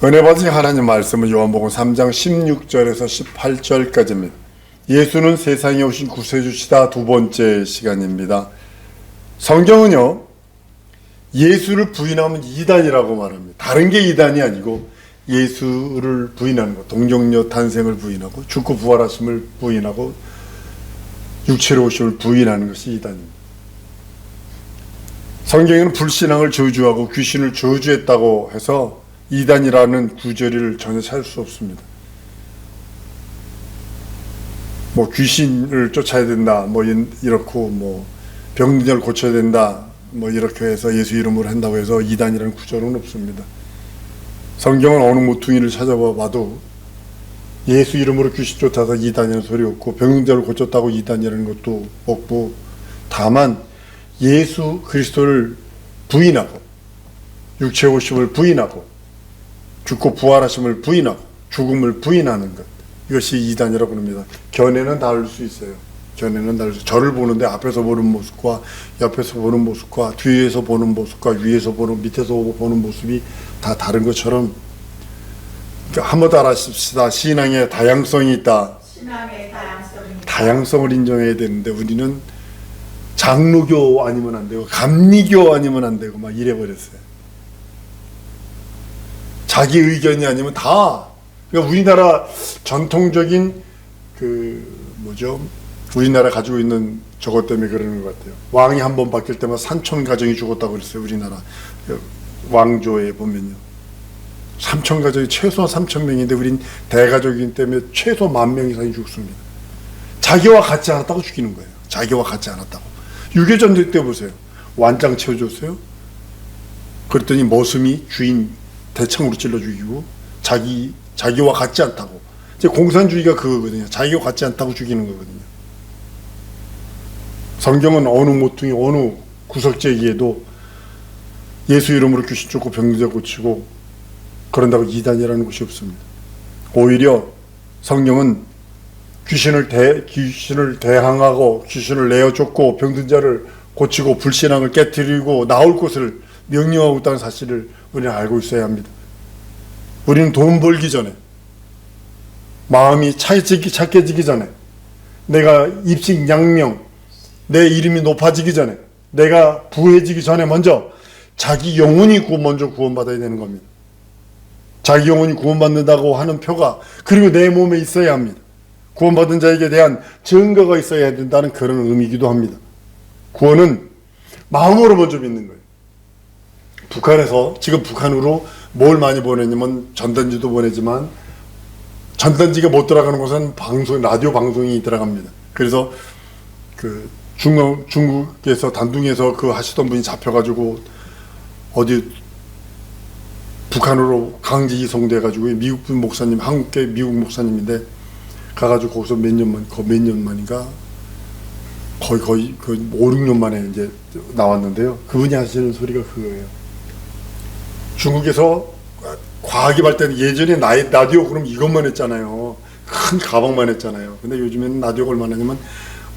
은혜 받으신 하나님 말씀은 요한복음 3장 16절에서 18절까지입니다. 예수는 세상에 오신 구세주시다 두 번째 시간입니다. 성경은요, 예수를 부인하면 이단이라고 말합니다. 다른 게 이단이 아니고 예수를 부인하는 것, 동정녀 탄생을 부인하고 죽고 부활하심을 부인하고 육체로 오심을 부인하는 것이 이단입니다. 성경에는 불신앙을 저주하고 귀신을 저주했다고 해서 이단이라는 구절을 전혀 찾을 수 없습니다. 뭐 귀신을 쫓아야 된다, 뭐 이렇고 뭐 병든자를 고쳐야 된다, 뭐 이렇게 해서 예수 이름으로 한다고 해서 이단이라는 구절은 없습니다. 성경은 어느 모퉁이를 찾아봐도 예수 이름으로 귀신 쫓아서 이단이라는 소리 없고 병든자를 고쳤다고 이단이라는 것도 없고, 다만 예수 그리스도를 부인하고 육체 오심을 부인하고 죽고 부활하심을 부인하고 죽음을 부인하는 것, 이것이 이단이라고 합니다. 견해는 다를 수 있어요. 견해는 다를 수 있어요. 저를 보는데 앞에서 보는 모습과 옆에서 보는 모습과 뒤에서 보는 모습과 위에서 보는 밑에서 보는 모습이 다 다른 것처럼, 한번 알아십시다. 신앙에 다양성이 있다. 다양성을 인정해야 되는데 우리는 장로교 아니면 안 되고 감리교 아니면 안 되고 막 이래버렸어요. 자기 의견이 아니면 다. 그러니까 우리나라 전통적인 우리나라 가지고 있는 저것 때문에 그러는 것 같아요. 왕이 한 번 바뀔 때마다 3천 가정이 죽었다고 그랬어요. 우리나라 왕조에 보면요. 3천 가정이 최소한 3천 명인데 우린 대가족이기 때문에 최소 10,000명 이상이 죽습니다. 자기와 같지 않았다고 죽이는 거예요. 자기와 같지 않았다고. 유교전쟁 때 보세요. 완장 채워줬어요. 그랬더니 머슴이 주인 대창으로 찔러 죽이고, 자기와 같지 않다고. 이제 공산주의가 그거거든요. 자기와 같지 않다고 죽이는 거거든요. 성경은 어느 모퉁이 어느 구석재기에도 예수 이름으로 귀신 쫓고 병자 고치고 그런다고 이단이라는 것이 없습니다. 오히려 성경은 귀신을 대항하고 귀신을 내어 쫓고 병든 자를 고치고 불신앙을 깨뜨리고 나올 것을 명령하고 있다는 사실을 우리는 알고 있어야 합니다. 우리는 돈 벌기 전에, 마음이 착해지기 전에, 내가 입신양명, 내 이름이 높아지기 전에, 내가 부해지기 전에 먼저 자기 영혼이 먼저 구원받아야 되는 겁니다. 자기 영혼이 구원받는다고 하는 표가 그리고 내 몸에 있어야 합니다. 구원받은 자에게 대한 증거가 있어야 된다는 그런 의미이기도 합니다. 구원은 마음으로 먼저 믿는 거예요. 북한에서 지금 북한으로 뭘 많이 보내냐면 전단지도 보내지만 전단지가 못 들어가는 곳은 라디오 방송이 들어갑니다. 그래서 중국에서 단둥에서 하시던 분이 잡혀가지고 어디 북한으로 강제 이송돼가지고 미국 목사님, 한국계 미국 목사님인데 가가지고 거기서 몇 년 만인가 거의 5, 6년 만에 이제 나왔는데요. 그분이 하시는 소리가 그거예요. 중국에서 과학이 발달된 예전에 라디오 그럼 이것만 했잖아요. 큰 가방만 했잖아요. 근데 요즘에는 라디오가 얼마나 하냐면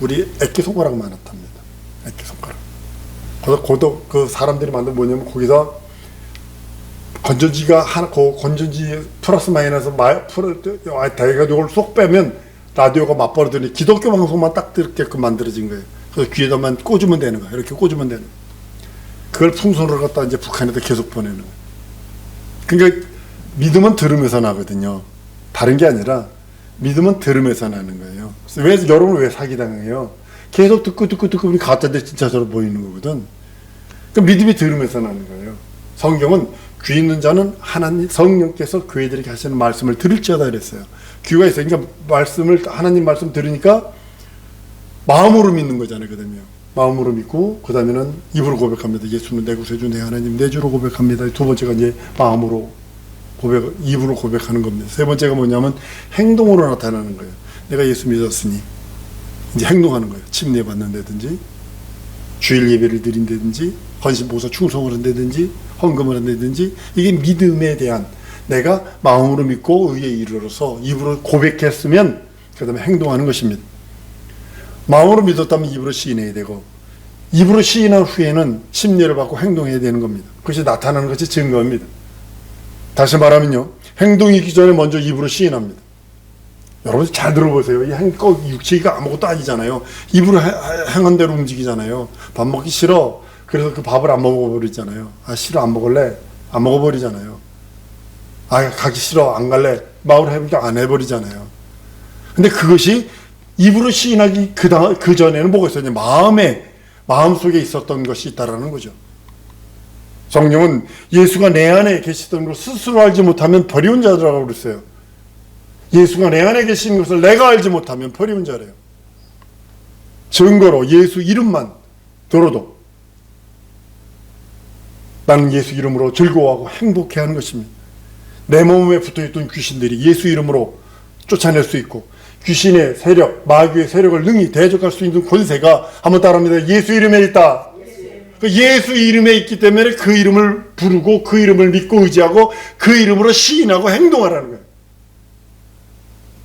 우리 액기손가락만 했답니다. 액기손가락. 거기서 그 사람들이 만든 뭐냐면 거기서 건전지가 건전지 플러스 마이너스 대가족을 쏙 빼면 라디오가 맞버리더니 기독교 방송만 딱 듣게끔 만들어진 거예요. 그래서 귀에다만 꽂으면 되는 거예요. 이렇게 꽂으면 되는 거예요. 그걸 풍선으로 갖다 이제 북한에다 계속 보내는 거예요. 그러니까 믿음은 들으면서 나거든요. 다른 게 아니라 믿음은 들으면서 나는 거예요. 여러분 왜 사기당해요? 계속 듣고 우리 가짜인데 진짜처럼 보이는 거거든. 그러니까 믿음이 들으면서 나는 거예요. 성경은 귀 있는 자는 성령께서 그들에게 하시는 말씀을 들을지어다 그랬어요. 귀가 있으니까 하나님 말씀 들으니까 마음으로 믿는 거잖아요. 그다음에 마음으로 믿고 그다음에는 입으로 고백합니다. 예수는 내 구세주 내 하나님 내 주로 고백합니다. 두 번째가 이제 마음으로 입으로 고백하는 겁니다. 세 번째가 뭐냐면 행동으로 나타나는 거예요. 내가 예수 믿었으니 이제 행동하는 거예요. 침례 받는다든지 주일 예배를 드린다든지 헌신보사 충성을 한다든지 헌금을 한다든지, 이게 믿음에 대한 내가 마음으로 믿고 의에 이르러서 입으로 고백했으면 그 다음에 행동하는 것입니다. 마음으로 믿었다면 입으로 시인해야 되고 입으로 시인한 후에는 심려를 받고 행동해야 되는 겁니다. 그것이 나타나는 것이 증거입니다. 다시 말하면요, 행동이 있기 전에 먼저 입으로 시인합니다. 여러분 잘 들어보세요. 이 육체가 아무것도 아니잖아요. 입으로 행한 대로 움직이잖아요. 밥 먹기 싫어. 그래서 그 밥을 안 먹어버리잖아요. 아 싫어 안 먹을래. 안 먹어버리잖아요. 아 가기 싫어 안 갈래. 마음으로 해보니까 안 해버리잖아요. 근데 그것이 입으로 시인하기 그 전에는 뭐가 있었냐. 마음속에 있었던 것이 있다라는 거죠. 성령은 예수가 내 안에 계시던 걸 스스로 알지 못하면 버리운 자라고 그랬어요. 예수가 내 안에 계신 것을 내가 알지 못하면 버리운 자래요. 증거로 예수 이름만 들어도 나는 예수 이름으로 즐거워하고 행복해하는 것입니다. 내 몸에 붙어있던 귀신들이 예수 이름으로 쫓아낼 수 있고 귀신의 세력, 마귀의 세력을 능히 대적할 수 있는 권세가 한번 따라합니다. 예수 이름에 있다. 그 예수 이름에 있기 때문에 그 이름을 부르고 그 이름을 믿고 의지하고 그 이름으로 시인하고 행동하라는 거예요.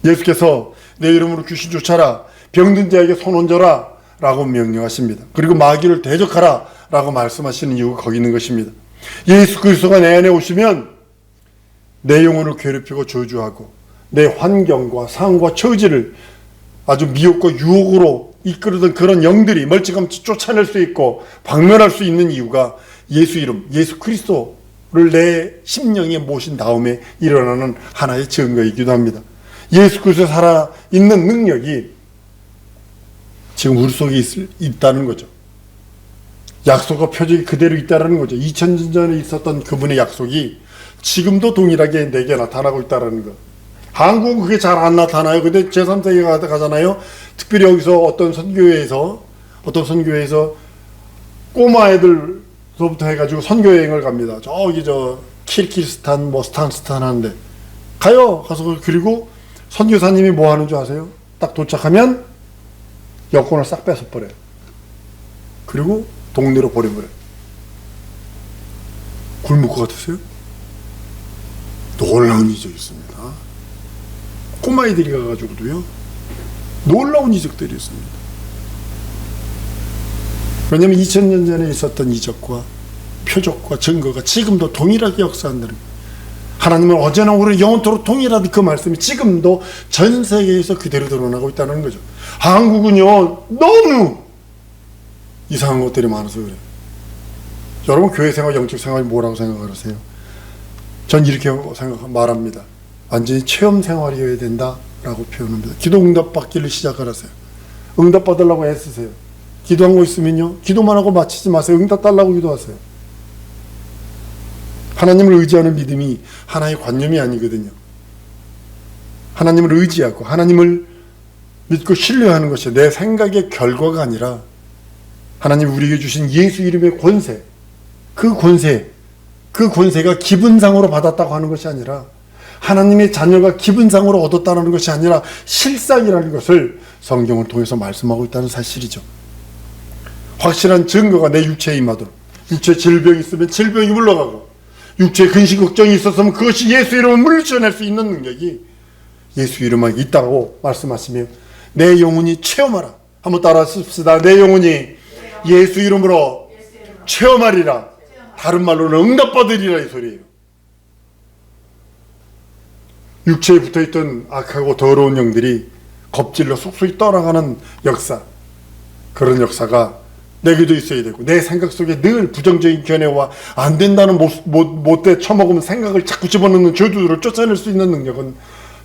예수께서 내 이름으로 귀신 쫓아라, 병든 자에게 손 얹어라 라고 명령하십니다. 그리고 마귀를 대적하라 라고 말씀하시는 이유가 거기 있는 것입니다. 예수 그리스도가 내 안에 오시면 내 영혼을 괴롭히고 저주하고 내 환경과 상황과 처지를 아주 미혹과 유혹으로 이끌던 그런 영들이 멀찌감치 쫓아낼 수 있고 박멸할 수 있는 이유가 예수 이름, 예수 그리스도를 내 심령에 모신 다음에 일어나는 하나의 증거이기도 합니다. 예수 그리스도 살아있는 능력이 지금 우리 속에 있다는 거죠. 약속과 표적이 그대로 있다는 거죠. 2000년 전에 있었던 그분의 약속이 지금도 동일하게 내게 나타나고 있다는 거. 한국은 그게 잘 안 나타나요. 근데 제3세계 가잖아요. 특별히 여기서 어떤 선교회에서 꼬마 애들서부터 해가지고 선교여행을 갑니다. 저기 키르기스탄 스탄스탄 하는데 가요. 가서 그리고 선교사님이 뭐 하는 줄 아세요? 딱 도착하면 여권을 싹 뺏어버려요. 그리고 동네로 보내버려요. 굶을 것 같으세요? 놀라운 이적이 있습니다. 꼬마애들이 가가지고도요, 놀라운 이적들이 있습니다. 왜냐하면 2000년 전에 있었던 이적과 표적과 증거가 지금도 동일하게 역사한다는 거예요. 하나님은 어제나 오늘 영원토록 동일하다 그 말씀이 지금도 전 세계에서 그대로 드러나고 있다는 거죠. 한국은요 너무 이상한 것들이 많아서 그래요. 여러분 교회 생활, 영적 생활이 뭐라고 생각하세요? 전 이렇게 말합니다. 완전히 체험 생활이어야 된다라고 표현합니다. 기도 응답 받기를 시작하세요. 응답 받으려고 애쓰세요. 기도한 거 있으면요, 기도만 하고 마치지 마세요. 응답 달라고 기도하세요. 하나님을 의지하는 믿음이 하나의 관념이 아니거든요. 하나님을 의지하고 하나님을 믿고 신뢰하는 것이 내 생각의 결과가 아니라 하나님 우리에게 주신 예수 이름의 권세, 그 권세가 기분상으로 받았다고 하는 것이 아니라 하나님의 자녀가 기분상으로 얻었다는 것이 아니라 실상이라는 것을 성경을 통해서 말씀하고 있다는 사실이죠. 확실한 증거가 내 육체에 임하도록, 육체 질병이 있으면 질병이 물러가고, 육체 근심 걱정이 있었으면 그것이 예수 이름을 물리쳐낼 수 있는 능력이 예수 이름에 있다고 말씀하시며 내 영혼이 체험하라. 한번 따라 씁시다. 내 영혼이 예수 이름으로 체험하리라. 다른 말로는 응답받으리라 이 소리예요. 육체에 붙어있던 악하고 더러운 영들이 겁질러 속속이 떠나가는 역사, 그런 역사가 내게도 있어야 되고, 내 생각 속에 늘 부정적인 견해와 안 된다는 못돼 처먹으면 생각을 자꾸 집어넣는 저주들을 쫓아낼 수 있는 능력은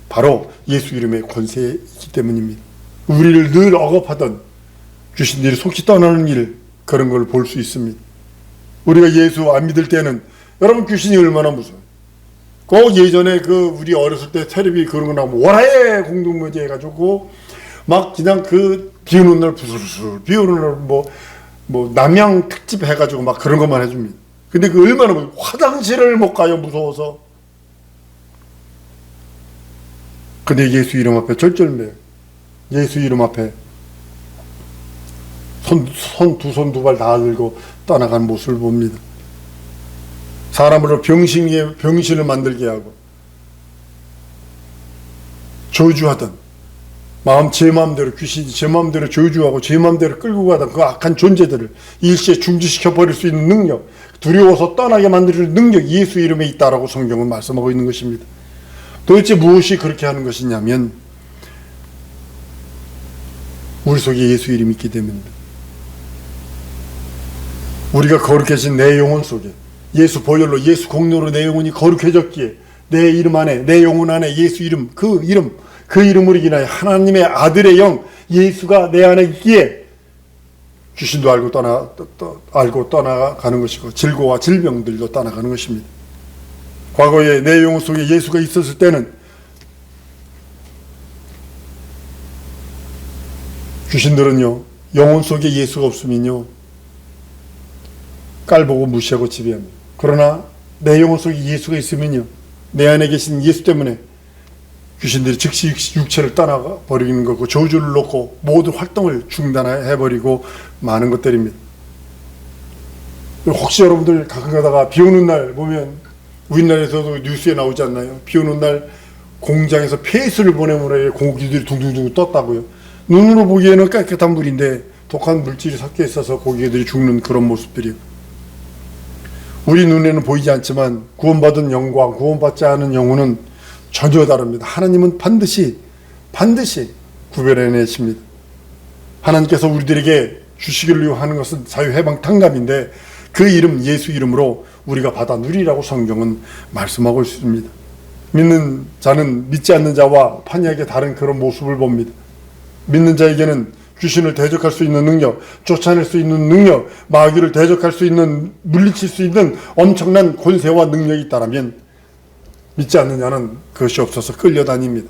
바로 예수 이름의 권세이기 때문입니다. 우리를 늘 억압하던 귀신들이 속히 떠나는 일, 그런 걸 볼 수 있습니다. 우리가 예수 안 믿을 때는 여러분 귀신이 얼마나 무서워요. 꼭 예전에 우리 어렸을 때 텔레비 그런 거 나오면 월화의 공동묘지 해가지고 막 그냥 비 오는 날 부슬부슬, 비 오는 날 뭐 남양 특집 해가지고 막 그런 것만 해줍니다. 근데 얼마나 화장실을 못 가요, 무서워서. 근데 예수 이름 앞에 절절매요. 예수 이름 앞에 두 손 두 발 다 들고 떠나간 모습을 봅니다. 사람으로 병신을 만들게 하고 저주하던 제 마음대로 귀신이 제 마음대로 저주하고 제 마음대로 끌고 가던 그 악한 존재들을 일시에 중지시켜 버릴 수 있는 능력, 두려워서 떠나게 만드는 능력이 예수 이름에 있다라고 성경은 말씀하고 있는 것입니다. 도대체 무엇이 그렇게 하는 것이냐면 우리 속에 예수 이름이 있기 때문입니다. 우리가 거룩해진 내 영혼 속에 예수 보혈로 예수 공로로 내 영혼이 거룩해졌기에 내 이름 안에 내 영혼 안에 예수 이름 그 이름으로 인하여 하나님의 아들의 영 예수가 내 안에 있기에 귀신도 알고 떠나가는 것이고 질고와 질병들도 떠나가는 것입니다. 과거에 내 영혼 속에 예수가 있었을 때는 귀신들은요 영혼 속에 예수가 없으면요 깔보고 무시하고 지배합니다. 그러나 내 영혼 속에 예수가 있으면요 내 안에 계신 예수 때문에 귀신들이 즉시 육체를 떠나가 버리는 거고 저주를 놓고 모든 활동을 중단해버리고 많은 것들입니다. 혹시 여러분들 가끔 가다가 비 오는 날 보면 우리나라에서도 뉴스에 나오지 않나요? 비 오는 날 공장에서 폐수를 보내므로 고기들이 둥둥둥 떴다고요. 눈으로 보기에는 깨끗한 물인데 독한 물질이 섞여 있어서 고기들이 죽는 그런 모습들이요. 우리 눈에는 보이지 않지만 구원받은 영광, 구원받지 않은 영혼은 전혀 다릅니다. 하나님은 반드시 구별해내십니다. 하나님께서 우리들에게 주시기를 하는 것은 자유해방탕감인데 그 이름 예수 이름으로 우리가 받아 누리라고 성경은 말씀하고 있습니다. 믿는 자는 믿지 않는 자와 판이하게 다른 그런 모습을 봅니다. 믿는 자에게는 귀신을 대적할 수 있는 능력, 쫓아낼 수 있는 능력, 마귀를 대적할 수 있는, 물리칠 수 있는 엄청난 권세와 능력이 있다면 믿지 않는 자는 그것이 없어서 끌려다닙니다.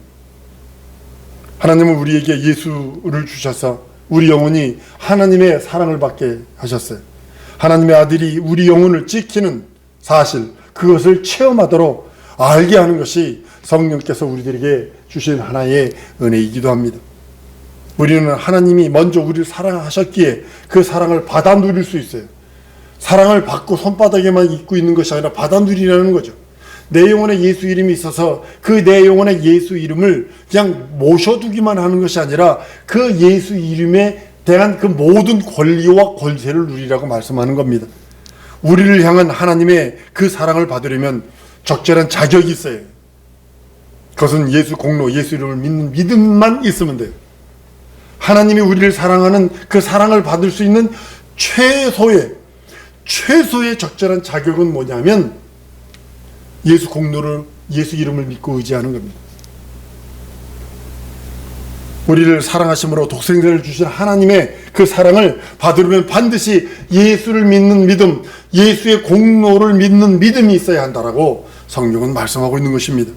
하나님은 우리에게 예수를 주셔서 우리 영혼이 하나님의 사랑을 받게 하셨어요. 하나님의 아들이 우리 영혼을 지키는 사실, 그것을 체험하도록 알게 하는 것이 성령께서 우리들에게 주신 하나의 은혜이기도 합니다. 우리는 하나님이 먼저 우리를 사랑하셨기에 그 사랑을 받아 누릴 수 있어요. 사랑을 받고 손바닥에만 입고 있는 것이 아니라 받아 누리라는 거죠. 내 영혼에 예수 이름이 있어서 그 내 영혼의 예수 이름을 그냥 모셔두기만 하는 것이 아니라 그 예수 이름에 대한 그 모든 권리와 권세를 누리라고 말씀하는 겁니다. 우리를 향한 하나님의 그 사랑을 받으려면 적절한 자격이 있어요. 그것은 예수 공로, 예수 이름을 믿는 믿음만 있으면 돼요. 하나님이 우리를 사랑하는 그 사랑을 받을 수 있는 최소의 적절한 자격은 뭐냐면 예수 공로를, 예수 이름을 믿고 의지하는 겁니다. 우리를 사랑하심으로 독생자를 주신 하나님의 그 사랑을 받으려면 반드시 예수를 믿는 믿음, 예수의 공로를 믿는 믿음이 있어야 한다라고 성경은 말씀하고 있는 것입니다.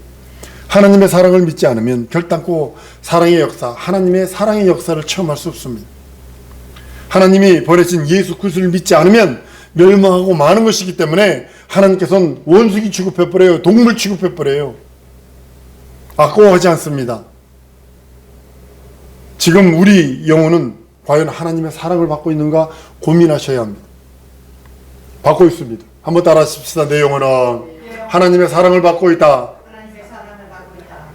하나님의 사랑을 믿지 않으면 결단코 사랑의 역사, 하나님의 사랑의 역사를 체험할 수 없습니다. 하나님이 보내신 예수 그리스도를 믿지 않으면 멸망하고 마는 것이기 때문에 하나님께서는 원수기 취급해버려요. 동물 취급해버려요. 아까워하지 않습니다. 지금 우리 영혼은 과연 하나님의 사랑을 받고 있는가 고민하셔야 합니다. 받고 있습니다. 한번 따라 하십시다. 내 영혼은 하나님의 사랑을 받고 있다.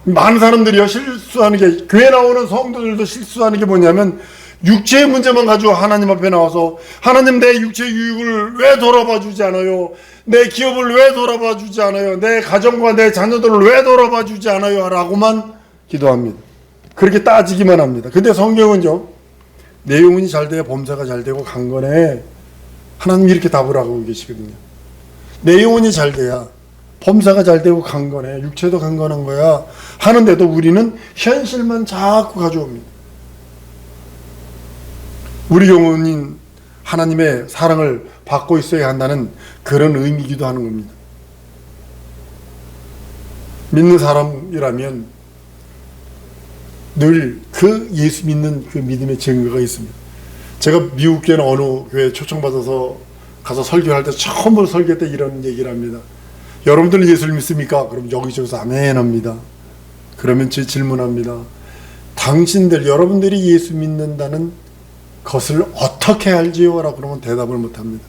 많은 사람들이요 실수하는 게, 교회 나오는 성도들도 실수하는 게 뭐냐면 육체의 문제만 가지고 하나님 앞에 나와서 하나님 내 육체 유익을 왜 돌아봐 주지 않아요? 내 기업을 왜 돌아봐 주지 않아요? 내 가정과 내 자녀들을 왜 돌아봐 주지 않아요? 라고만 기도합니다. 그렇게 따지기만 합니다. 근데 성경은요 내 영혼이 잘 돼야 범사가 잘 되고 강건해. 하나님이 이렇게 답을 하고 계시거든요. 내 영혼이 잘 돼야 범사가 잘 되고 강건해. 육체도 강건한 거야. 하는데도 우리는 현실만 자꾸 가져옵니다. 우리 영혼인 하나님의 사랑을 받고 있어야 한다는 그런 의미이기도 하는 겁니다. 믿는 사람이라면 늘 그 예수 믿는 그 믿음의 증거가 있습니다. 제가 미국 교회는 어느 교회에 초청받아서 가서 설교할 때 처음으로 설교 때 이런 얘기를 합니다. 여러분들 예수를 믿습니까? 그럼 여기저기서 아멘 합니다. 그러면 제 질문합니다. 당신들, 여러분들이 예수 믿는다는 것을 어떻게 알지요? 라고 그러면 대답을 못합니다.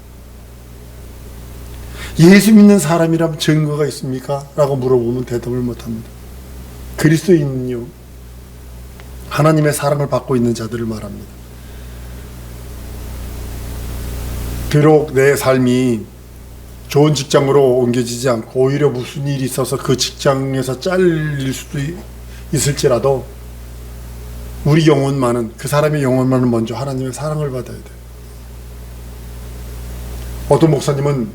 예수 믿는 사람이라면 증거가 있습니까? 라고 물어보면 대답을 못합니다. 그리스도인은요 하나님의 사랑을 받고 있는 자들을 말합니다. 비록 내 삶이 좋은 직장으로 옮겨지지 않고 오히려 무슨 일이 있어서 그 직장에서 잘릴 수도 있을지라도 우리 영혼만은, 그 사람의 영혼만은 먼저 하나님의 사랑을 받아야 돼요. 어떤 목사님은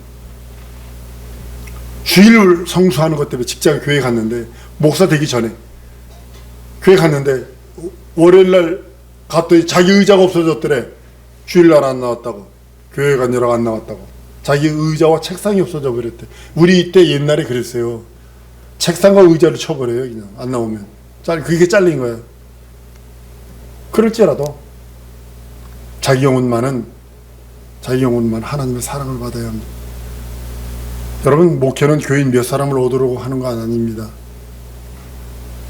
주일 성수하는 것 때문에 직장 교회 갔는데, 목사 되기 전에 교회 갔는데 월요일날 갔더니 자기 의자가 없어졌더래. 주일날 안 나왔다고, 교회 가느라고 안 나왔다고. 자기 의자와 책상이 없어져 버렸대. 우리 이때 옛날에 그랬어요. 책상과 의자를 쳐버려요. 그냥 안 나오면 그게 잘린 거예요. 그럴지라도 자기 영혼만 하나님의 사랑을 받아야 합니다. 여러분, 목회는 교인 몇 사람을 얻으려고 하는 거 아닙니다.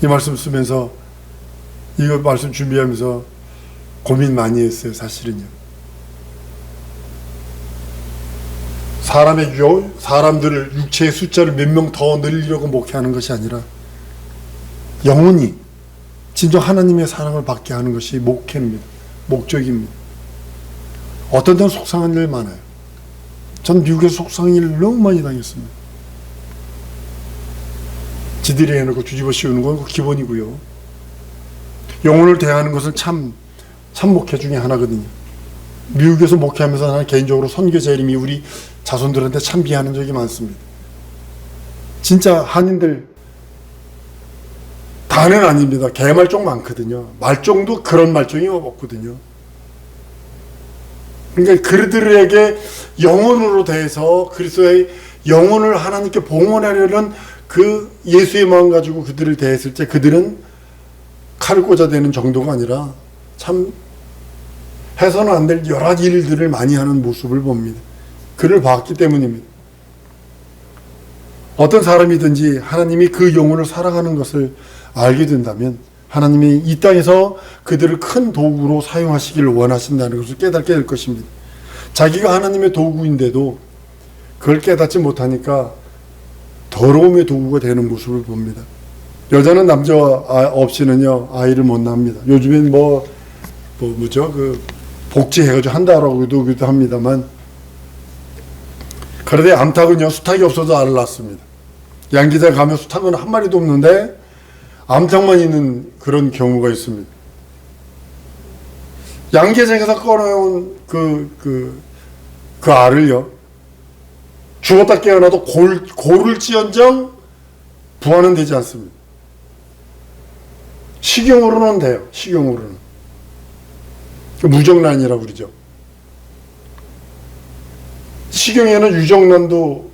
이 말씀 쓰면서, 이거 말씀 준비하면서 고민 많이 했어요. 사실은요. 사람들을, 육체의 숫자를 몇 명 더 늘리려고 목회하는 것이 아니라 영혼이 진정 하나님의 사랑을 받게 하는 것이 목회입니다. 목적입니다. 어떤 데는 속상한 일 많아요. 전 미국에서 속상한 일을 너무 많이 당했습니다. 지들이 해놓고 뒤집어 씌우는 건 기본이고요. 영혼을 대하는 것은 참 목회 중에 하나거든요. 미국에서 목회하면서 나는 개인적으로 선교자 이름이 우리 자손들한테 참 비하는 적이 많습니다. 진짜 한인들 다는 아닙니다. 개말종 많거든요. 말종도 그런 말종이 없거든요. 그러니까 그들에게 영혼으로 대해서 그리스도의 영혼을 하나님께 봉헌하려는 그 예수의 마음 가지고 그들을 대했을 때 그들은 칼을 꽂아대는 정도가 아니라 참 해서는 안 될 여러 가지 일들을 많이 하는 모습을 봅니다. 그를 봤기 때문입니다. 어떤 사람이든지 하나님이 그 영혼을 사랑하는 것을 알게 된다면 하나님이 이 땅에서 그들을 큰 도구로 사용하시기를 원하신다는 것을 깨닫게 될 것입니다. 자기가 하나님의 도구인데도 그걸 깨닫지 못하니까 더러움의 도구가 되는 모습을 봅니다. 여자는 남자 없이는요 아이를 못 낳습니다. 요즘엔 복지해가지고 한다라고도 합니다만, 그런데 암탉은요 수탉이 없어서 알을 낳습니다. 양기장에 가면 수탉은 한 마리도 없는데 암탉만 있는 그런 경우가 있습니다. 양계장에서 꺼내온 그 알을요 죽었다 깨어나도 골을 찌언정 부화는 되지 않습니다. 식용으로는 돼요. 식용으로는 무정란이라고 그러죠. 식용에는 유정란도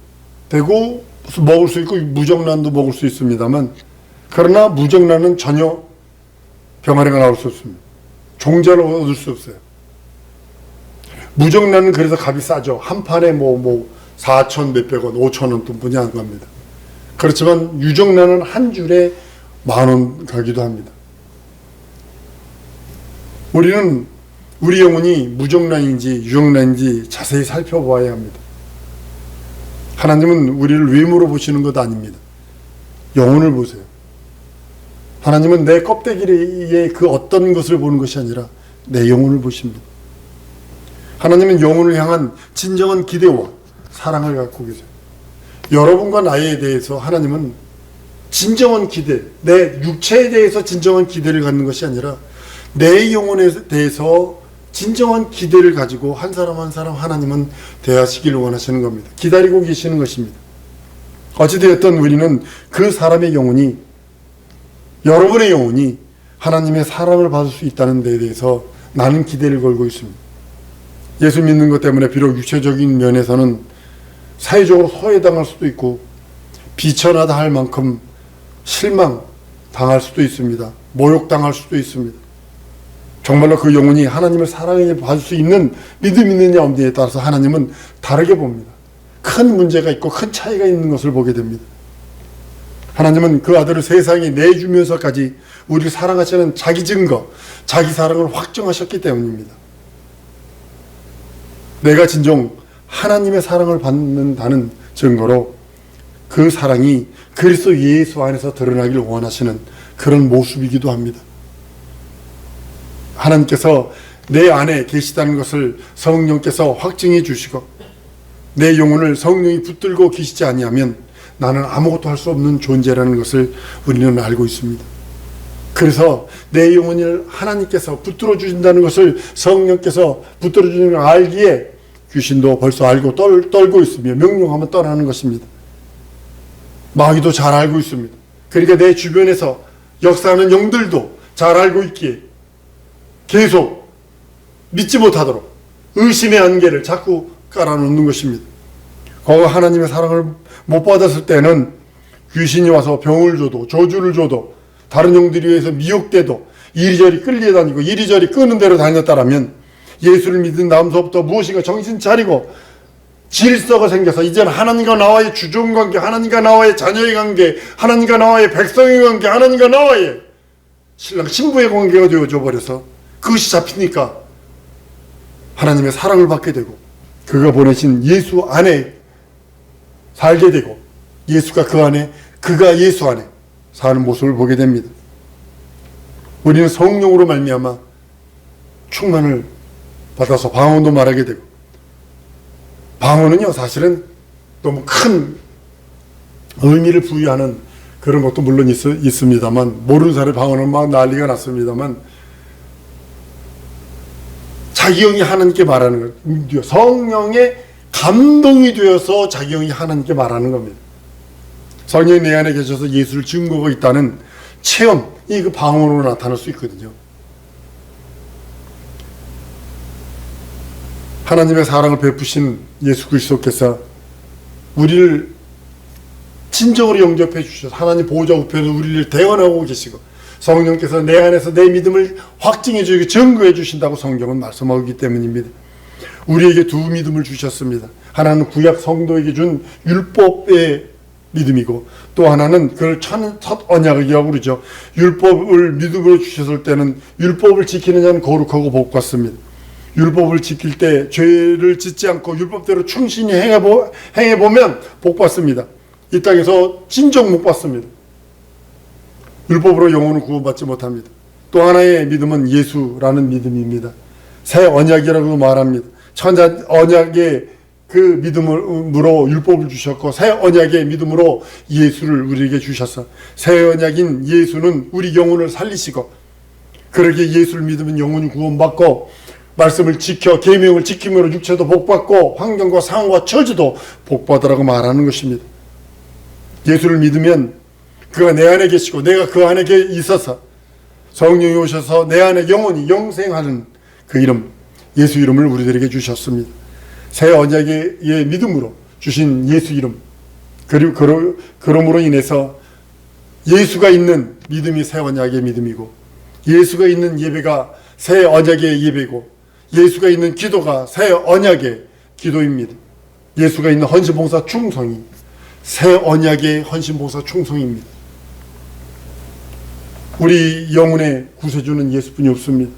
되고 먹을 수 있고 무정란도 먹을 수 있습니다만, 그러나 무정란은 전혀 병아리가 나올 수 없습니다. 종자를 얻을 수 없어요. 무정란은 그래서 값이 싸죠. 한 판에 4천 몇백 원, 5천 원 돈뿐이 안 갑니다. 그렇지만 유정란은 한 줄에 10,000원 가기도 합니다. 우리는 우리 영혼이 무정란인지 유정란인지 자세히 살펴보아야 합니다. 하나님은 우리를 외모로 보시는 것 아닙니다. 영혼을 보세요. 하나님은 내 껍데기의 그 어떤 것을 보는 것이 아니라 내 영혼을 보십니다. 하나님은 영혼을 향한 진정한 기대와 사랑을 갖고 계세요. 여러분과 나에 대해서 하나님은 진정한 기대, 내 육체에 대해서 진정한 기대를 갖는 것이 아니라 내 영혼에 대해서 진정한 기대를 가지고 한 사람 한 사람 하나님은 대하시기를 원하시는 겁니다. 기다리고 계시는 것입니다. 어찌되었든 우리는 그 사람의 영혼이, 여러분의 영혼이 하나님의 사랑을 받을 수 있다는 데에 대해서 나는 기대를 걸고 있습니다. 예수 믿는 것 때문에 비록 육체적인 면에서는 사회적으로 소외당할 수도 있고 비천하다 할 만큼 실망당할 수도 있습니다. 모욕당할 수도 있습니다. 정말로 그 영혼이 하나님을 사랑해 받을 수 있는 믿음이 있느냐 없느냐에 따라서 하나님은 다르게 봅니다. 큰 문제가 있고 큰 차이가 있는 것을 보게 됩니다. 하나님은 그 아들을 세상에 내주면서까지 우리를 사랑하시는 자기 증거, 자기 사랑을 확정하셨기 때문입니다. 내가 진정 하나님의 사랑을 받는다는 증거로 그 사랑이 그리스도 예수 안에서 드러나기를 원하시는 그런 모습이기도 합니다. 하나님께서 내 안에 계시다는 것을 성령께서 확증해 주시고 내 영혼을 성령이 붙들고 계시지 아니하면 나는 아무것도 할 수 없는 존재라는 것을 우리는 알고 있습니다. 그래서 내 영혼을 하나님께서 붙들어 주신다는 것을 성령께서 붙들어 주는 걸 알기에 귀신도 벌써 알고 떨고 있으며 명령하면 떠나는 것입니다. 마귀도 잘 알고 있습니다. 그러니까 내 주변에서 역사하는 영들도 잘 알고 있기에 계속 믿지 못하도록 의심의 안개를 자꾸 깔아놓는 것입니다. 거기 하나님의 사랑을 못 받았을 때는 귀신이 와서 병을 줘도 저주를 줘도 다른 영들에 의해서 미혹돼도 이리저리 끌려다니고 이리저리 끄는 대로 다녔다라면 예수를 믿은 다음서부터 무엇인가 정신 차리고 질서가 생겨서 이제는 하나님과 나와의 주종관계, 하나님과 나와의 자녀의 관계, 하나님과 나와의 백성의 관계, 하나님과 나와의 신랑 신부의 관계가 되어져 버려서 그것이 잡히니까 하나님의 사랑을 받게 되고 그가 보내신 예수 안에 살게 되고 예수가 그 안에, 그가 예수 안에 사는 모습을 보게 됩니다. 우리는 성령으로 말미암아 충만을 받아서 방언도 말하게 되고, 방언은요 사실은 너무 큰 의미를 부여하는 그런 것도 물론 있습니다만, 모르는 사람의 방언은 막 난리가 났습니다만, 자기 영이 하나님께 말하는 것, 성령의 감동이 되어서 자기 영이 하나님께 말하는 겁니다. 성령이 내 안에 계셔서 예수를 증거하고 있다는 체험이 그 방언으로 나타날 수 있거든요. 하나님의 사랑을 베푸신 예수 그리스도께서 우리를 진정으로 영접해 주셔서 하나님 보호자 우편에서 우리를 대원하고 계시고, 성령께서 내 안에서 내 믿음을 확증해 주시고 증거해 주신다고 성경은 말씀하고 있기 때문입니다. 우리에게 두 믿음을 주셨습니다. 하나는 구약 성도에게 준 율법의 믿음이고, 또 하나는 그걸 첫 언약이라고 그러죠. 율법을 믿음으로 주셨을 때는 율법을 지키는 자는 거룩하고 복받습니다. 율법을 지킬 때 죄를 짓지 않고 율법대로 충신히 행해보면 복받습니다. 이 땅에서 진정 못 받습니다. 율법으로 영혼은 구원받지 못합니다. 또 하나의 믿음은 예수라는 믿음입니다. 새 언약이라고 말합니다. 천자 언약의 그 믿음으로 율법을 주셨고, 새 언약의 믿음으로 예수를 우리에게 주셔서 새 언약인 예수는 우리 영혼을 살리시고, 그러기에 예수를 믿으면 영혼이 구원받고 말씀을 지켜 계명을 지킴으로 육체도 복받고 환경과 상황과 처지도 복받으라고 말하는 것입니다. 예수를 믿으면 그가 내 안에 계시고 내가 그 안에 있어서 성령이 오셔서 내 안에 영혼이 영생하는 그 이름, 예수 이름을 우리들에게 주셨습니다. 새 언약의 믿음으로 주신 예수 이름, 그리고 그러므로 인해서 예수가 있는 믿음이 새 언약의 믿음이고, 예수가 있는 예배가 새 언약의 예배고, 예수가 있는 기도가 새 언약의 기도입니다. 예수가 있는 헌신봉사 충성이 새 언약의 헌신봉사 충성입니다. 우리 영혼의 구세주는 예수뿐이 없습니다.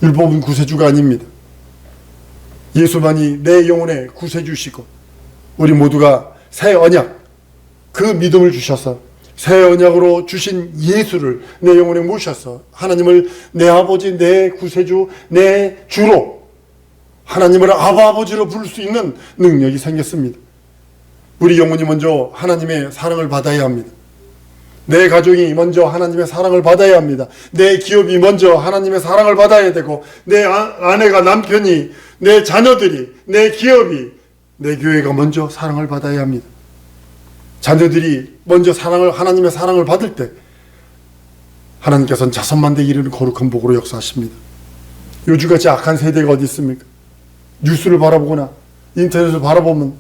율법은 구세주가 아닙니다. 예수만이 내 영혼의 구세주시고, 우리 모두가 새 언약, 그 믿음을 주셔서 새 언약으로 주신 예수를 내 영혼에 모셔서 하나님을 내 아버지, 내 구세주, 내 주로, 하나님을 아버지로 부를 수 있는 능력이 생겼습니다. 우리 영혼이 먼저 하나님의 사랑을 받아야 합니다. 내 가족이 먼저 하나님의 사랑을 받아야 합니다. 내 기업이 먼저 하나님의 사랑을 받아야 되고, 내 아내가, 남편이, 내 자녀들이, 내 기업이, 내 교회가 먼저 사랑을 받아야 합니다. 자녀들이 먼저 하나님의 사랑을 받을 때 하나님께서는 자선만대 이르는 거룩한 복으로 역사하십니다. 요즘같이 악한 세대가 어디 있습니까? 뉴스를 바라보거나 인터넷을 바라보면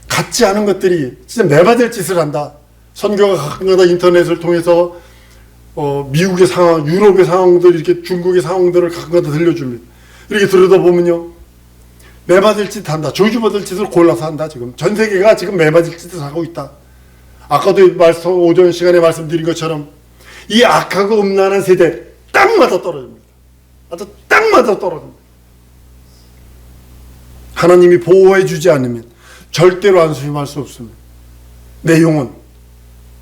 같지 않은 것들이 진짜 매받을 짓을 한다. 선교가 가끔가다 인터넷을 통해서 미국의 상황, 유럽의 상황들, 이렇게 중국의 상황들을 가끔가다 들려줍니다. 이렇게 들여다보면요, 매받을 짓 한다. 저주받을 짓을 골라서 한다. 지금 전 세계가 지금 매받을 짓을 하고 있다. 아까도 오전 시간에 말씀드린 것처럼 이 악하고 음란한 세대 딱 맞아 떨어집니다. 아주 딱 맞아 떨어집니다. 하나님이 보호해 주지 않으면 절대로 안수임할 수 없습니다. 내 영혼,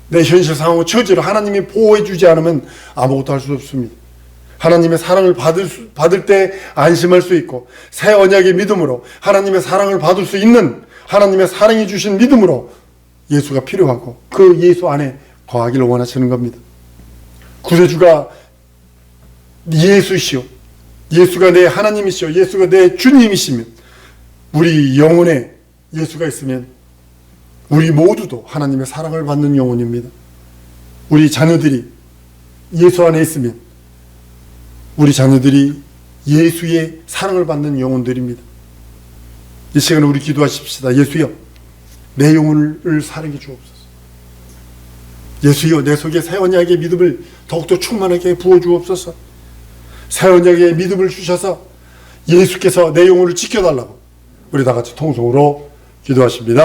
내 현실 상황과 처지를 하나님이 보호해 주지 않으면 아무것도 할 수 없습니다. 하나님의 사랑을 받을 때 안심할 수 있고, 새 언약의 믿음으로 하나님의 사랑을 받을 수 있는 하나님의 사랑이 주신 믿음으로 예수가 필요하고, 그 예수 안에 거하기를 원하시는 겁니다. 구세주가 예수시오, 예수가 내 하나님이시오, 예수가 내 주님이시면, 우리 영혼에 예수가 있으면 우리 모두도 하나님의 사랑을 받는 영혼입니다. 우리 자녀들이 예수 안에 있으면 우리 자녀들이 예수의 사랑을 받는 영혼들입니다. 이 시간에 우리 기도하십시다. 예수여, 내 영혼을 사랑해 주옵소서. 예수여, 내 속에 새 언약의 믿음을 더욱더 충만하게 부어 주옵소서. 새 언약의 믿음을 주셔서 예수께서 내 영혼을 지켜달라고 우리 다 같이 통성으로 기도하십니다.